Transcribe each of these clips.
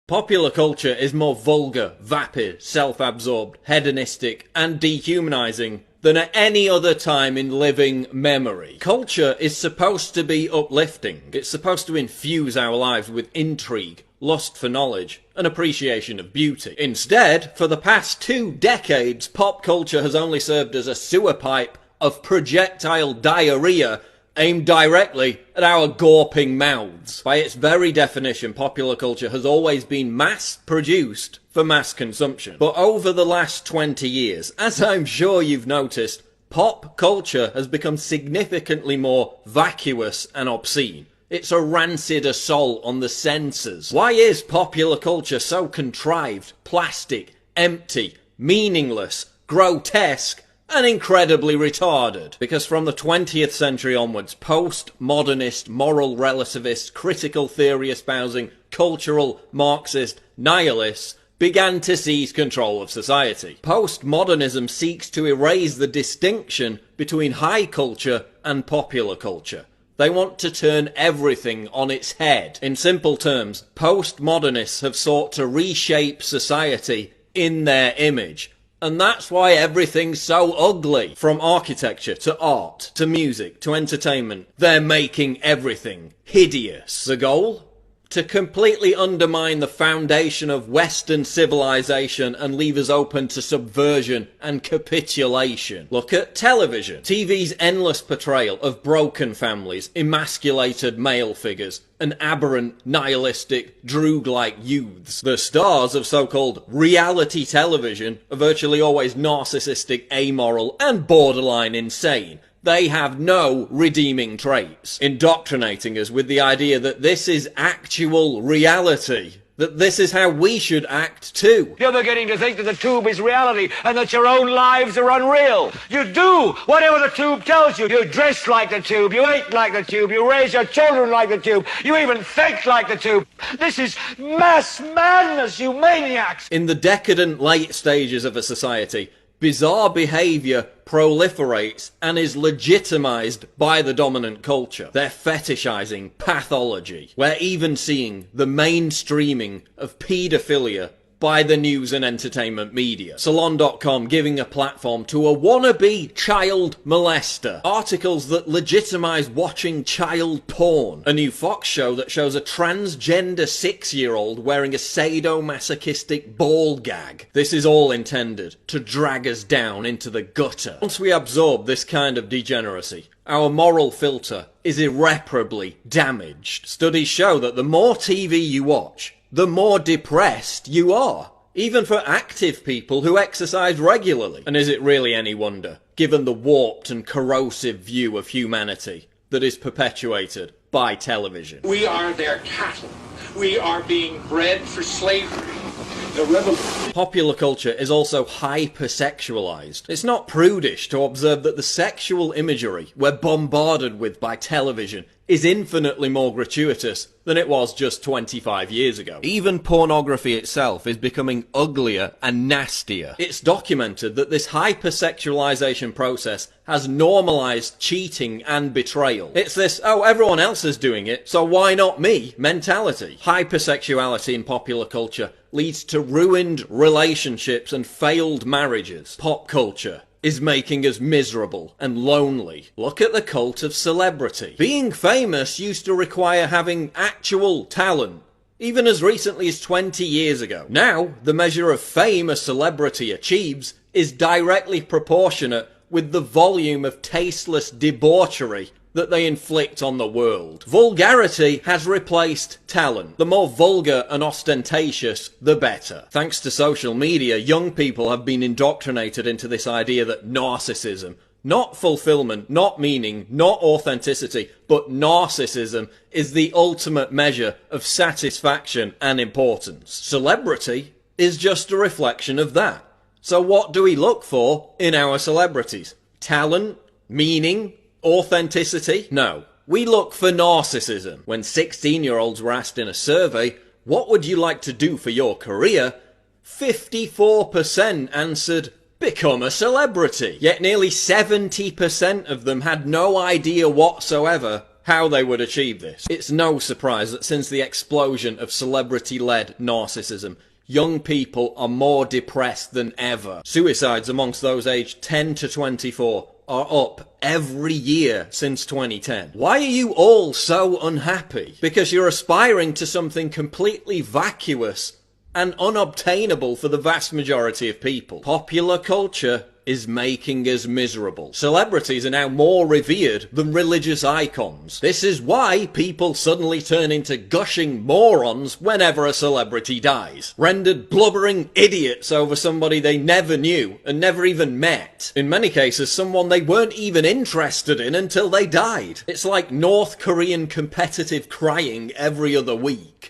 Popular culture is more vulgar, vapid, self-absorbed, hedonistic, and dehumanizing than at any other time in living memory. Culture is supposed to be uplifting. It's supposed to infuse our lives with intrigue, lust for knowledge, and appreciation of beauty. Instead, for the past 2 decades, pop culture has only served as a sewer pipe of projectile diarrhea aimed directly at our gawping mouths. By its very definition, popular culture has always been mass-produced for mass consumption. But over the last 20 years, as I'm sure you've noticed, pop culture has become significantly more vacuous and obscene. It's a rancid assault on the senses. Why is popular culture so contrived, plastic, empty, meaningless, grotesque, and incredibly retarded? Because from the 20th century onwards, post-modernist, moral relativist, critical theory espousing, cultural, Marxist, nihilists began to seize control of society. Postmodernism seeks to erase the distinction between high culture and popular culture. They want to turn everything on its head. In simple terms, postmodernists have sought to reshape society in their image. And that's why everything's so ugly. From architecture to art, to music, to entertainment, they're making everything hideous. The goal? To completely undermine the foundation of Western civilization and leave us open to subversion and capitulation. Look at television. TV's endless portrayal of broken families, emasculated male figures, and aberrant, nihilistic, droog-like youths. The stars of so-called reality television are virtually always narcissistic, amoral, and borderline insane. They have no redeeming traits, indoctrinating us with the idea that this is actual reality, that this is how we should act too. You're beginning to think that the tube is reality and that your own lives are unreal. You do whatever the tube tells you. You dress like the tube, you eat like the tube, you raise your children like the tube, you even think like the tube. This is mass madness, you maniacs! In the decadent late stages of a society, bizarre behaviour proliferates and is legitimized by the dominant culture. They're fetishizing pathology. We're even seeing the mainstreaming of paedophilia by the news and entertainment media. Salon.com giving a platform to a wannabe child molester. Articles that legitimize watching child porn. A new Fox show that shows a transgender 6-year-old wearing a sadomasochistic ball gag. This is all intended to drag us down into the gutter. Once we absorb this kind of degeneracy, our moral filter is irreparably damaged. Studies show that the more TV you watch, the more depressed you are, even for active people who exercise regularly. And is it really any wonder, given the warped and corrosive view of humanity that is perpetuated by television? We are their cattle. We are being bred for slavery. Popular culture is also hypersexualized. It's not prudish to observe that the sexual imagery we're bombarded with by television is infinitely more gratuitous than it was just 25 years ago. Even pornography itself is becoming uglier and nastier. It's documented that this hypersexualization process has normalized cheating and betrayal. It's this, oh, everyone else is doing it, so why not me mentality. Hypersexuality in popular culture leads to ruined relationships and failed marriages. Pop culture is making us miserable and lonely. Look at the cult of celebrity. Being famous used to require having actual talent, even as recently as 20 years ago. Now, the measure of fame a celebrity achieves is directly proportionate with the volume of tasteless debauchery that they inflict on the world. Vulgarity has replaced talent. The more vulgar and ostentatious, the better. Thanks to social media, young people have been indoctrinated into this idea that narcissism, not fulfillment, not meaning, not authenticity, but narcissism is the ultimate measure of satisfaction and importance. Celebrity is just a reflection of that. So what do we look for in our celebrities? Talent? Meaning? Authenticity? No. We look for narcissism. When 16-year-olds were asked in a survey, what would you like to do for your career? 54% answered, become a celebrity. Yet nearly 70% of them had no idea whatsoever how they would achieve this. It's no surprise that since the explosion of celebrity-led narcissism, young people are more depressed than ever. Suicides amongst those aged 10 to 24 are up every year since 2010. Why are you all so unhappy? Because you're aspiring to something completely vacuous and unobtainable for the vast majority of people. Popular culture is making us miserable. Celebrities are now more revered than religious icons. This is why people suddenly turn into gushing morons whenever a celebrity dies. Rendered blubbering idiots over somebody they never knew and never even met. In many cases, someone they weren't even interested in until they died. It's like North Korean competitive crying every other week.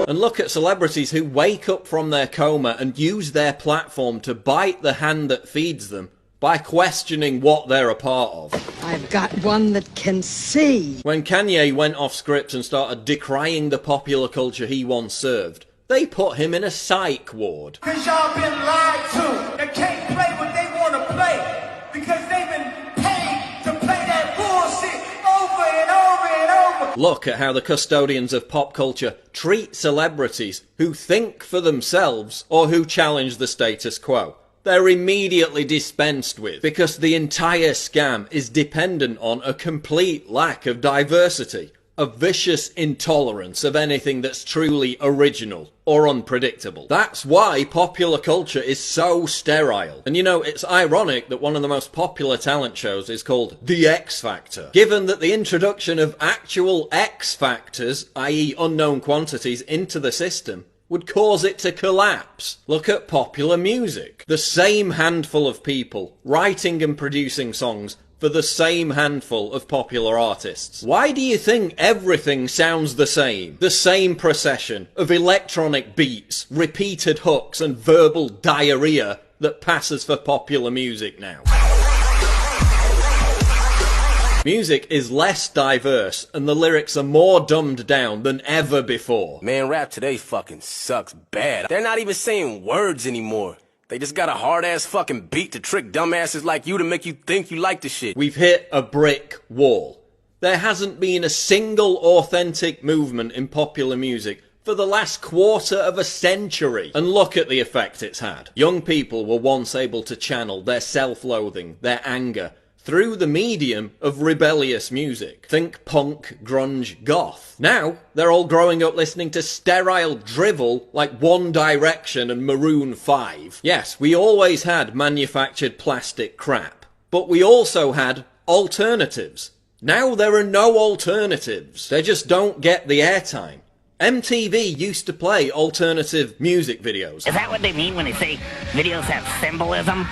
And look at celebrities who wake up from their coma and use their platform to bite the hand that feeds them by questioning what they're a part of. I've got one that can see. When Kanye went off script and started decrying the popular culture he once served, they put him in a psych ward. Cause y'all been lied to. They can't play what they want to play because they've been paid to play that bullshit over and over and over. Look at how the custodians of pop culture treat celebrities who think for themselves or who challenge the status quo. They're immediately dispensed with because the entire scam is dependent on a complete lack of diversity, a vicious intolerance of anything that's truly original or unpredictable. That's why popular culture is so sterile. And you know, it's ironic that one of the most popular talent shows is called The X Factor, given that the introduction of actual X factors, i.e. unknown quantities, into the system would cause it to collapse. Look at popular music. The same handful of people writing and producing songs for the same handful of popular artists. Why do you think everything sounds the same? The same procession of electronic beats, repeated hooks and verbal diarrhea that passes for popular music now. Music is less diverse and the lyrics are more dumbed down than ever before. Man, rap today fucking sucks bad. They're not even saying words anymore. They just got a hard-ass fucking beat to trick dumbasses like you to make you think you like the shit. We've hit a brick wall. There hasn't been a single authentic movement in popular music for the last quarter of a century. And look at the effect it's had. Young people were once able to channel their self-loathing, their anger, through the medium of rebellious music. Think punk, grunge, goth. Now, they're all growing up listening to sterile drivel like One Direction and Maroon 5. Yes, we always had manufactured plastic crap, but we also had alternatives. Now there are no alternatives. They just don't get the airtime. MTV used to play alternative music videos. Is that what they mean when they say videos have symbolism?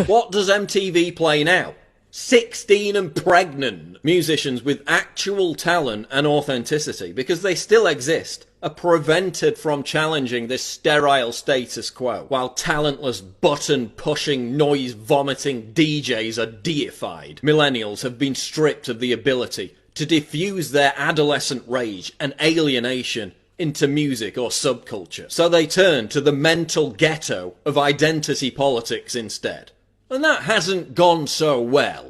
What does MTV play now? 16 and pregnant musicians with actual talent and authenticity, because they still exist, are prevented from challenging this sterile status quo, while talentless button-pushing, noise-vomiting DJs are deified. Millennials have been stripped of the ability to diffuse their adolescent rage and alienation into music or subculture. So they turn to the mental ghetto of identity politics instead. And that hasn't gone so well.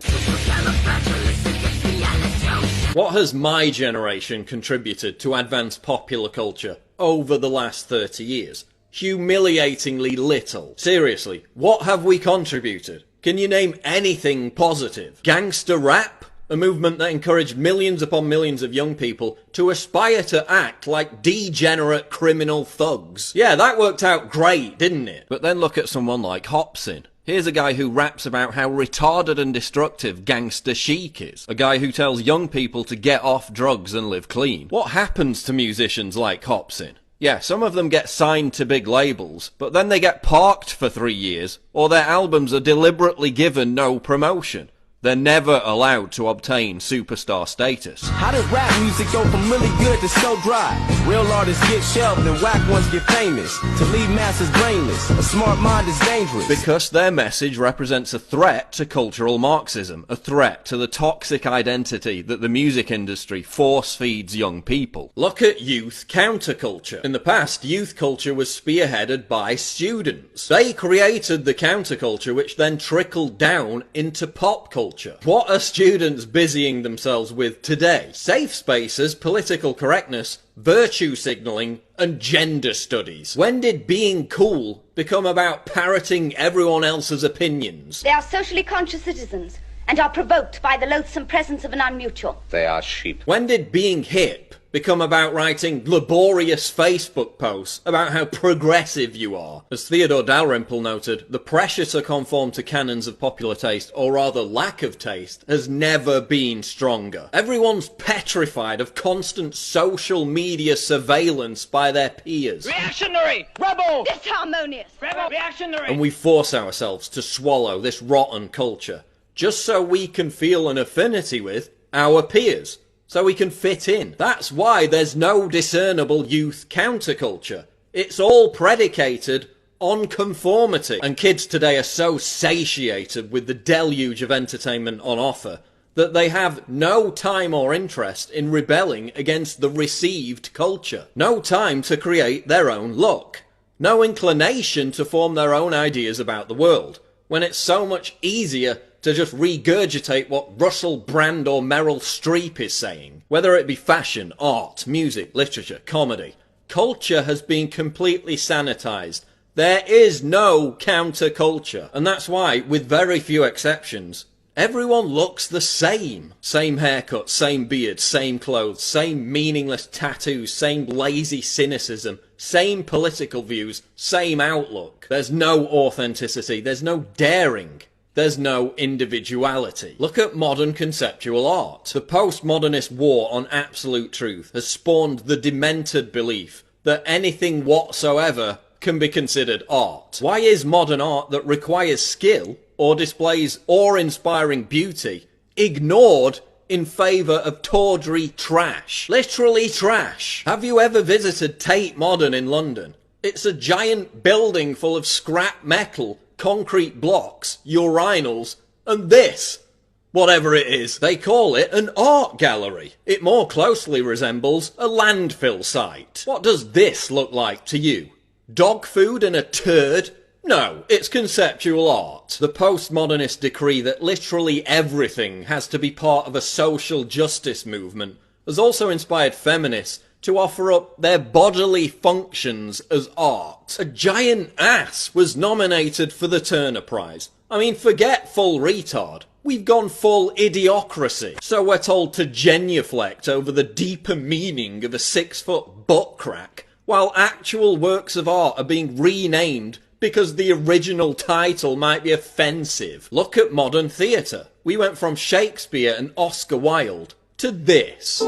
What has my generation contributed to advance popular culture over the last 30 years? Humiliatingly little. Seriously, what have we contributed? Can you name anything positive? Gangster rap? A movement that encouraged millions upon millions of young people to aspire to act like degenerate criminal thugs. Yeah, that worked out great, didn't it? But then look at someone like Hopsin. Here's a guy who raps about how retarded and destructive Gangster Chic is. A guy who tells young people to get off drugs and live clean. What happens to musicians like Hopsin? Yeah, some of them get signed to big labels, but then they get parked for 3 years, or their albums are deliberately given no promotion. They're never allowed to obtain superstar status. How did rap music go from really good to so dry? Real artists get shelved and whack ones get famous. To leave masses brainless, a smart mind is dangerous. Because their message represents a threat to cultural Marxism, a threat to the toxic identity that the music industry force feeds young people. Look at youth counterculture. In the past, youth culture was spearheaded by students. They created the counterculture which then trickled down into pop culture. What are students busying themselves with today? Safe spaces, political correctness, virtue signalling, and gender studies. When did being cool become about parroting everyone else's opinions? They are socially conscious citizens and are provoked by the loathsome presence of an unmutual. They are sheep. When did being hip become about writing laborious Facebook posts about how progressive you are? As Theodore Dalrymple noted, the pressure to conform to canons of popular taste, or rather lack of taste, has never been stronger. Everyone's petrified of constant social media surveillance by their peers. Reactionary! Rebel! Disharmonious. Rebel! Reactionary! And we force ourselves to swallow this rotten culture, just so we can feel an affinity with our peers. So we can fit in. That's why there's no discernible youth counterculture. It's all predicated on conformity. And kids today are so satiated with the deluge of entertainment on offer that they have no time or interest in rebelling against the received culture. No time to create their own look. No inclination to form their own ideas about the world, when it's so much easier to just regurgitate what Russell Brand or Meryl Streep is saying. Whether it be fashion, art, music, literature, comedy, culture has been completely sanitized. There is no counterculture. And that's why, with very few exceptions, everyone looks the same. Same haircut, same beard, same clothes, same meaningless tattoos, same lazy cynicism, same political views, same outlook. There's no authenticity, there's no daring. There's no individuality. Look at modern conceptual art. The postmodernist war on absolute truth has spawned the demented belief that anything whatsoever can be considered art. Why is modern art that requires skill or displays awe-inspiring beauty ignored in favour of tawdry trash? Literally trash. Have you ever visited Tate Modern in London? It's a giant building full of scrap metal, concrete blocks, urinals, and this, whatever it is. They call it an art gallery. It more closely resembles a landfill site. What does this look like to you? Dog food and a turd? No, it's conceptual art. The postmodernists decree that literally everything has to be part of a social justice movement has also inspired feminists to offer up their bodily functions as art. A giant ass was nominated for the Turner Prize. I mean, forget full retard. We've gone full idiocracy. So we're told to genuflect over the deeper meaning of a 6-foot butt crack, while actual works of art are being renamed because the original title might be offensive. Look at modern theatre. We went from Shakespeare and Oscar Wilde to this.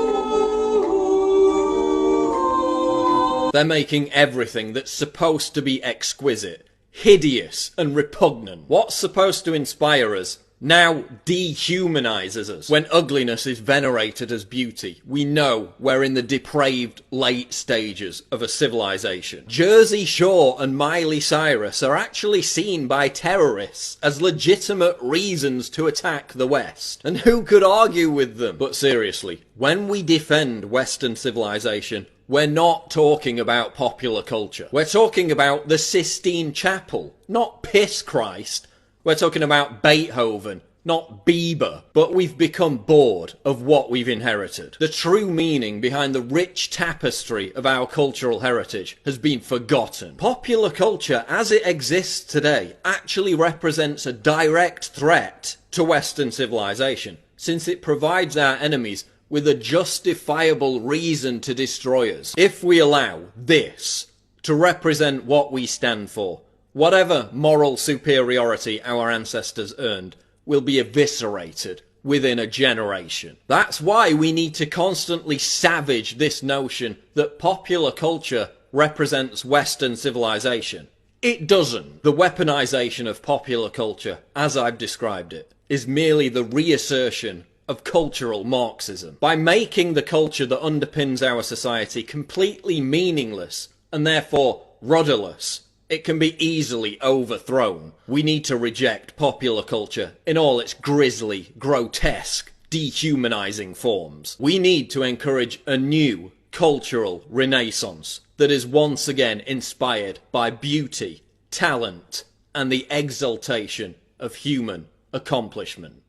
They're making everything that's supposed to be exquisite, hideous and repugnant. What's supposed to inspire us now dehumanises us. When ugliness is venerated as beauty, we know we're in the depraved late stages of a civilization. Jersey Shore and Miley Cyrus are actually seen by terrorists as legitimate reasons to attack the West. And who could argue with them? But seriously, when we defend Western civilization, we're not talking about popular culture. We're talking about the Sistine Chapel, not Piss Christ. We're talking about Beethoven, not Bieber. But we've become bored of what we've inherited. The true meaning behind the rich tapestry of our cultural heritage has been forgotten. Popular culture, as it exists today, actually represents a direct threat to Western civilization, since it provides our enemies with a justifiable reason to destroy us. If we allow this to represent what we stand for, whatever moral superiority our ancestors earned will be eviscerated within a generation. That's why we need to constantly savage this notion that popular culture represents Western civilization. It doesn't. The weaponization of popular culture, as I've described it, is merely the reassertion of cultural Marxism. By making the culture that underpins our society completely meaningless and therefore rudderless, it can be easily overthrown. We need to reject popular culture in all its grisly, grotesque, dehumanizing forms. We need to encourage a new cultural renaissance that is once again inspired by beauty, talent, and the exaltation of human accomplishment.